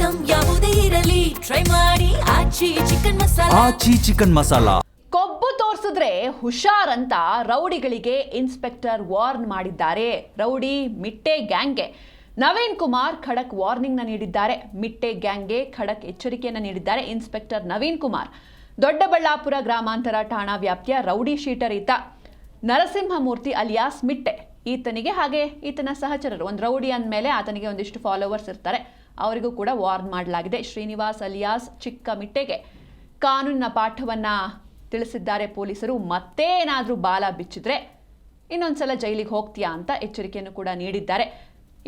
Item ಯಾವುದೇ ಇರಲಿ try ಮಾಡಿ ಆಚಿ ಚಿಕನ್ ಮಸಾಲಾ. ಕೊಬ್ಬು ತೋರಿಸಿದ್ರೆ ಹುಷಾರ್ ಅಂತ ರೌಡಿಗಳಿಗೆ ಇನ್ಸ್ಪೆಕ್ಟರ್ ವಾರ್ನ್ ಮಾಡಿದ್ದಾರೆ. ರೌಡಿ ಮಿಟ್ಟೆ ಗ್ಯಾಂಗ್ಗೆ ನವೀನ್ ಕುಮಾರ್ ಖಡಕ್ ವಾರ್ನಿಂಗ್ ನೀಡಿದ್ದಾರೆ. ಮಿಟ್ಟೆ ಗ್ಯಾಂಗ್ಗೆ ಖಡಕ್ ಎಚ್ಚರಿಕೆಯನ್ನು ನೀಡಿದ್ದಾರೆ ಇನ್ಸ್ಪೆಕ್ಟರ್ ನವೀನ್ ಕುಮಾರ್. ದೊಡ್ಡಬಳ್ಳಾಪುರ ಗ್ರಾಮಾಂತರ ಠಾಣಾ ವ್ಯಾಪ್ತಿಯ ರೌಡಿ ಶೀಟರ್ ಈತ ನರಸಿಂಹಮೂರ್ತಿ ಅಲಿಯಾಸ್ ಮಿಟ್ಟೆ. ಈತನಿಗೆ ಹಾಗೆ ಈತನ ಸಹಚರರು, ಒಂದು ರೌಡಿ ಅಂದಮೇಲೆ ಆತನಿಗೆ ಒಂದಿಷ್ಟು ಫಾಲೋವರ್ಸ್ ಇರ್ತಾರೆ, ಅವರಿಗೂ ಕೂಡ ವಾರ್ನ್ ಮಾಡಲಾಗಿದೆ. ಶ್ರೀನಿವಾಸ್ ಅಲಿಯಾಸ್ ಚಿಕ್ಕ ಮಿಟ್ಟೆಗೆ ಕಾನೂನಿನ ಪಾಠವನ್ನು ತಿಳಿಸಿದ್ದಾರೆ ಪೊಲೀಸರು. ಮತ್ತೆ ಏನಾದರೂ ಬಾಲ ಬಿಚ್ಚಿದ್ರೆ ಇನ್ನೊಂದ್ಸಲ ಜೈಲಿಗೆ ಹೋಗ್ತೀಯಾ ಅಂತ ಎಚ್ಚರಿಕೆಯನ್ನು ಕೂಡ ನೀಡಿದ್ದಾರೆ.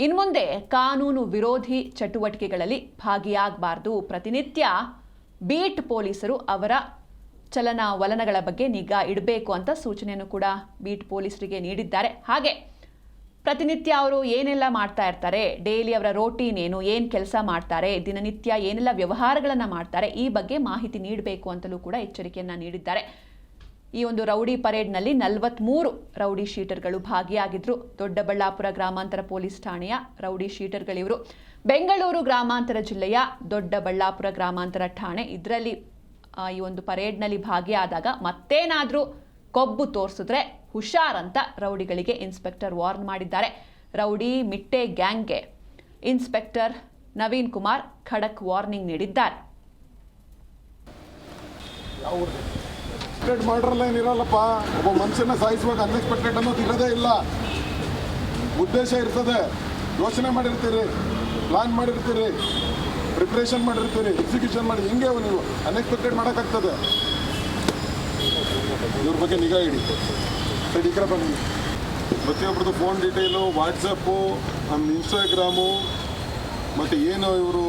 ಇನ್ಮುಂದೆ ಕಾನೂನು ವಿರೋಧಿ ಚಟುವಟಿಕೆಗಳಲ್ಲಿ ಭಾಗಿಯಾಗಬಾರ್ದು. ಪ್ರತಿನಿತ್ಯ ಬೀಟ್ ಪೊಲೀಸರು ಅವರ ಚಲನವಲನಗಳ ಬಗ್ಗೆ ನಿಗಾ ಇಡಬೇಕು ಅಂತ ಸೂಚನೆಯನ್ನು ಕೂಡ ಬೀಟ್ ಪೊಲೀಸರಿಗೆ ನೀಡಿದ್ದಾರೆ. ಹಾಗೆ ಪ್ರತಿನಿತ್ಯ ಅವರು ಏನೆಲ್ಲ ಮಾಡ್ತಾ ಇರ್ತಾರೆ, ಡೈಲಿ ಅವರ ರೋಟೀನ್ ಏನು ಕೆಲಸ ಮಾಡ್ತಾರೆ, ದಿನನಿತ್ಯ ಏನೆಲ್ಲ ವ್ಯವಹಾರಗಳನ್ನು ಮಾಡ್ತಾರೆ, ಈ ಬಗ್ಗೆ ಮಾಹಿತಿ ನೀಡಬೇಕು ಅಂತಲೂ ಕೂಡ ಎಚ್ಚರಿಕೆಯನ್ನು ನೀಡಿದ್ದಾರೆ. ಈ ಒಂದು ರೌಡಿ ಪರೇಡ್ನಲ್ಲಿ 43 ರೌಡಿ ಶೀಟರ್ಗಳು ಭಾಗಿಯಾಗಿದ್ರು. ದೊಡ್ಡಬಳ್ಳಾಪುರ ಗ್ರಾಮಾಂತರ ಪೊಲೀಸ್ ಠಾಣೆಯ ರೌಡಿ ಶೀಟರ್ಗಳಿವರು. ಬೆಂಗಳೂರು ಗ್ರಾಮಾಂತರ ಜಿಲ್ಲೆಯ ದೊಡ್ಡಬಳ್ಳಾಪುರ ಗ್ರಾಮಾಂತರ ಠಾಣೆ ಇದರಲ್ಲಿ ಈ ಒಂದು ಪರೇಡ್ನಲ್ಲಿ ಭಾಗಿಯಾದಾಗ ಮತ್ತೇನಾದರೂ ಕೊಬ್ಬು ತೋರಿಸಿದ್ರೆ ಹುಷಾರ್ ಅಂತ ರೌಡಿಗಳಿಗೆ ಇನ್ಸ್ಪೆಕ್ಟರ್ ವಾರ್ನ್ ಮಾಡಿದ್ದಾರೆ. ರೌಡಿ ಮಿಟ್ಟೆ ಗ್ಯಾಂಗ್ಗೆ ಇನ್ಸ್ಪೆಕ್ಟರ್ ನವೀನ್ ಕುಮಾರ್ ಖಡಕ್ ವಾರ್ನಿಂಗ್ ನೀಡಿದ್ದಾರೆ. ಮಾಡ್ರಲ್ಲ ಏನಿರಲ್ಲಪ್ಪ, ಒಬ್ಬ ಮನುಷ್ಯನ ಸಾಯಿಸುವಾಗ ಅನ್ಎಕ್ಸ್ಪೆಕ್ಟೆಡ್ ಅನ್ನೋದು ಇರೋದೇ ಇಲ್ಲ. ಉದ್ದೇಶ ಇರ್ತದೆ, ಯೋಚನೆ ಮಾಡಿರ್ತೀರಿ, ಪ್ಲಾನ್ ಮಾಡಿರ್ತೀರಿ, ಪ್ರಿಪ್ರೇಷನ್ ಮಾಡಿರ್ತೀರಿ, ಎಕ್ಸಿಕ್ಯೂಷನ್ ಮಾಡಿ, ಹಿಂಗೆ ನೀವು ಅನ್ಎಕ್ಸ್ಪೆಕ್ಟೆಡ್ ಮಾಡೋಕ್ಕಾಗ್ತದೆ. ಇವ್ರ ಬಗ್ಗೆ ನಿಗಾ ಇಡಿ. ಸರಿ, ಈ ಕಡೆ ಬನ್ನಿ. ಪ್ರತಿಯೊಬ್ಬರದ್ದು ಫೋನ್ ಡೀಟೇಲು, ವಾಟ್ಸಪ್ಪು, ನಮ್ಮ ಇನ್ಸ್ಟಾಗ್ರಾಮು, ಮತ್ತು ಏನು ಇವರು